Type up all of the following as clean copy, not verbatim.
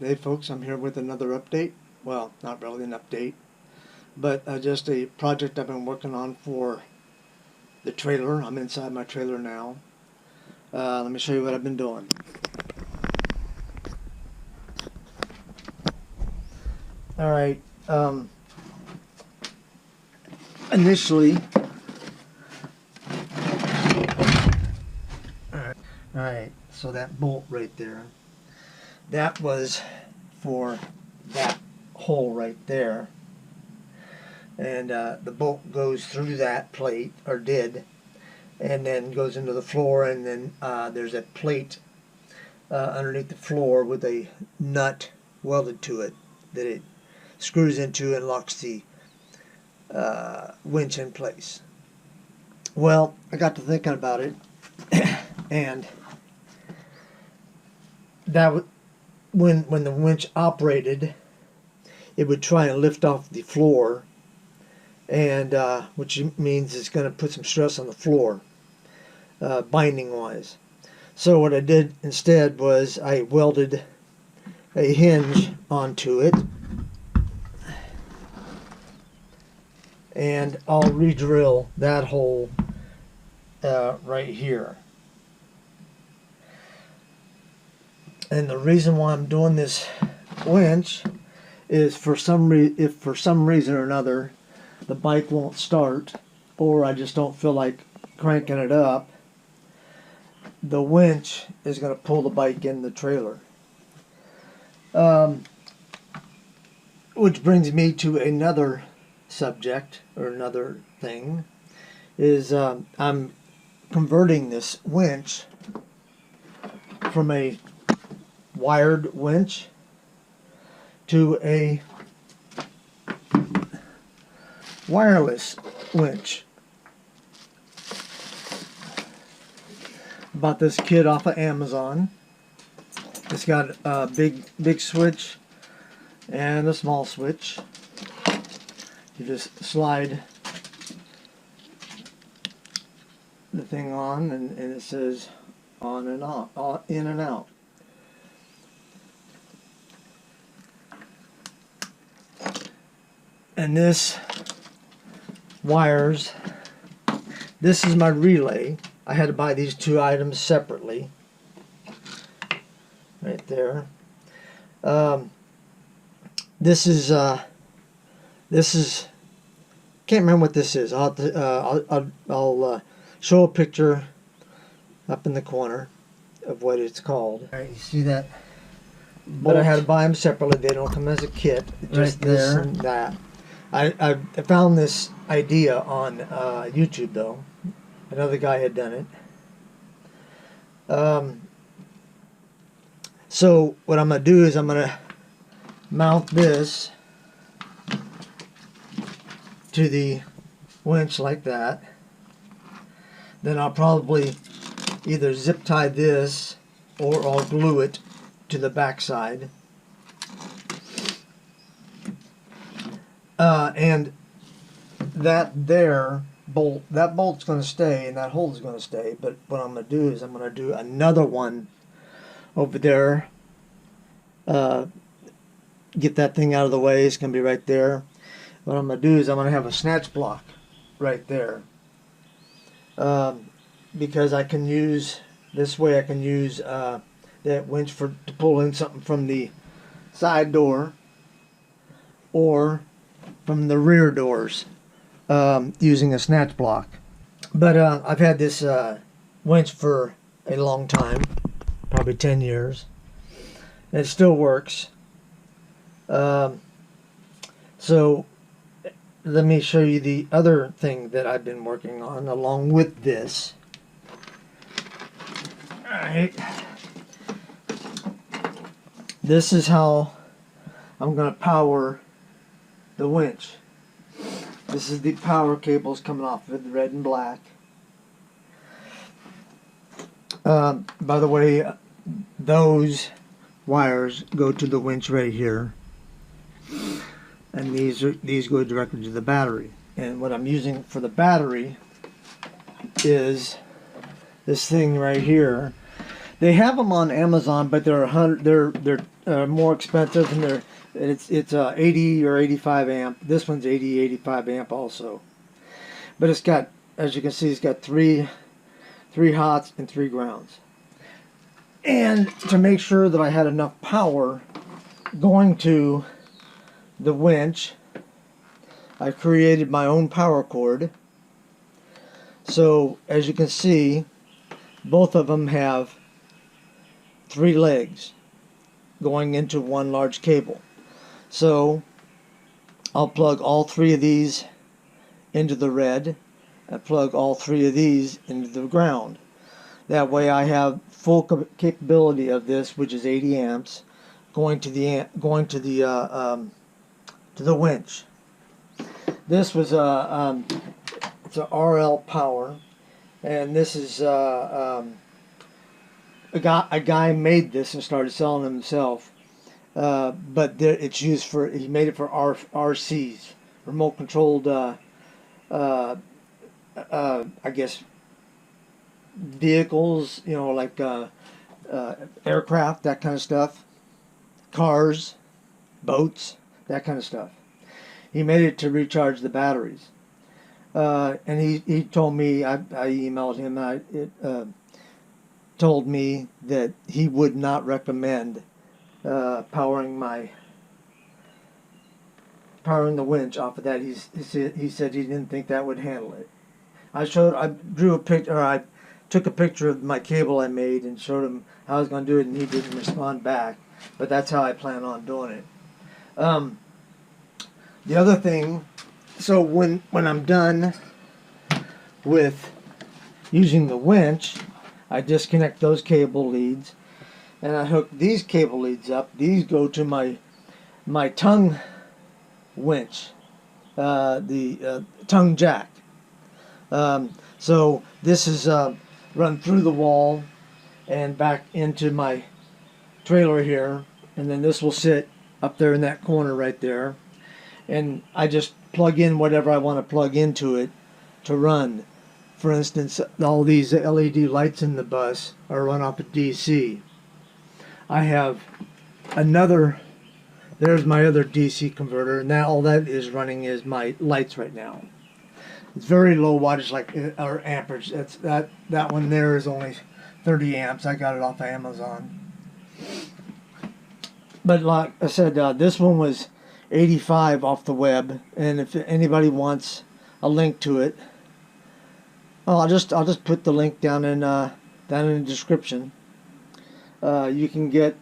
Hey folks, I'm here with another update. Well, not really an update, but just a project I've been working on for the trailer. I'm inside my trailer now. Let me show you what I've been doing. Alright, initially, alright, so that bolt right there, that was for that hole right there, and the bolt goes through that plate, or did, and then goes into the floor, and then there's a plate underneath the floor with a nut welded to it that it screws into and locks the winch in place. Well, I got to thinking about it, and that when the winch operated, it would try and lift off the floor, and which means it's going to put some stress on the floor, binding wise. So what I did instead was I welded a hinge onto it, and I'll re-drill that hole right here. And the reason why I'm doing this winch is if for some reason or another the bike won't start, or I just don't feel like cranking it up, the winch is going to pull the bike in the trailer. Which brings me to another subject, or another thing, is I'm converting this winch from a wired winch to a wireless winch. Bought this kit off of Amazon. It's got a big switch and a small switch. You just slide the thing on, and it says on and off, in and out. And this wires, this is my relay. I had to buy these two items separately. Right there. This is can't remember what this is. I'll show a picture up in the corner of what it's called. All right, you see that? But I had to buy them separately. They don't come as a kit. Just right this and that. I found this idea on YouTube though. Another guy had done it. So what I'm going to do is I'm going to mount this to the winch like that. Then I'll probably either zip tie this, or I'll glue it to the back side. And that bolt's going to stay, and that hole's going to stay. But what I'm going to do is I'm going to do another one over there. Get that thing out of the way. It's going to be right there. What I'm going to do is I'm going to have a snatch block right there. Because I can use, this way I can use that winch to pull in something from the side door or from the rear doors, using a snatch block. But I've had this winch for a long time, probably 10 years. And it still works. So let me show you the other thing that I've been working on along with this. Alright. This is how I'm going to power the winch. This is the power cables coming off with red and black. By the way, those wires go to the winch right here, and these go directly to the battery. And what I'm using for the battery is this thing right here They have them on Amazon, but they're more expensive, and it's 80 or 85 amp. This one's 80, 85 amp also. But it's got, as you can see, it's got three hots and 3 grounds. And to make sure that I had enough power going to the winch, I created my own power cord. So as you can see, both of them have 3 legs going into one large cable. So I'll plug all 3 of these into the red and plug all 3 of these into the ground. That way I have full capability of this, which is 80 amps, going to the winch. This was it's a RL power, and this is a guy made this and started selling them himself. But it's used for, he made it for RCs, remote controlled, I guess, vehicles, you know, like aircraft, that kind of stuff, cars, boats, that kind of stuff. He made it to recharge the batteries. And he told me, I emailed him, and told me that he would not recommend powering the winch off of that. He said he didn't think that would handle it. I drew a picture, or I took a picture of my cable I made and showed him how I was going to do it, and he didn't respond back. But that's how I plan on doing it. The other thing, so when I'm done with using the winch, I disconnect those cable leads, and I hook these cable leads up. These go to my tongue winch, the tongue jack. So this is run through the wall and back into my trailer here, and then this will sit up there in that corner right there, and I just plug in whatever I want to plug into it to run. For instance, all these LED lights in the bus are run off of DC. I have another, there's my other DC converter, and all that is running is my lights right now. It's very low wattage, like, or amperage. That one there is only 30 amps. I got it off of Amazon. But like I said, this one was 85 off the web, and if anybody wants a link to it, well, I'll just put the link down in the description. You can get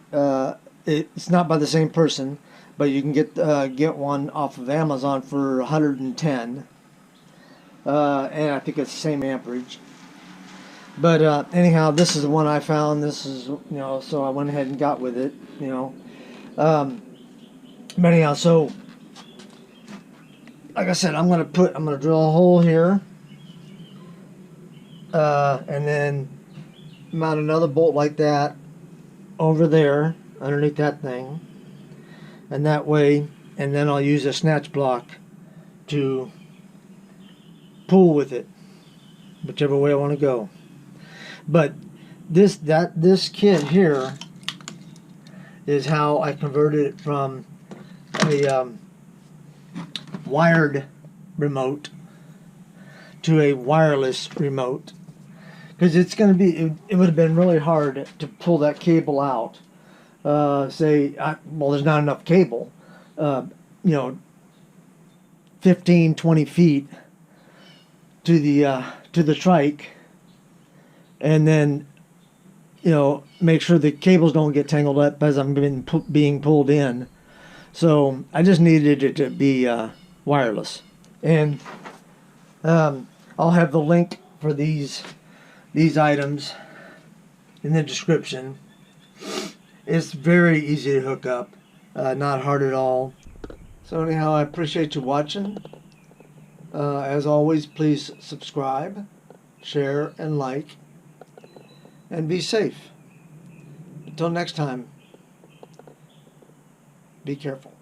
it's not by the same person, but you can get one off of Amazon for 110, and I think it's the same amperage. But anyhow, this is the one I found. This is, you know, so I went ahead and got with it, you know. But anyhow, so like I said, I'm gonna drill a hole here, and then mount another bolt like that over there underneath that thing, and that way, and then I'll use a snatch block to pull with it, whichever way I want to go. But this kit here is how I converted it from a wired remote to a wireless remote, because it's going to be, it would have been really hard to pull that cable out. Well, there's not enough cable, you know, 15, 20 feet to the trike, and then, you know, make sure the cables don't get tangled up as I'm being pulled in. So I just needed it to be wireless, and I'll have the link for these items in the description. It's very easy to hook up, not hard at all. So anyhow, I appreciate you watching. As always, please subscribe, share, and like, and be safe. Until next time, be careful.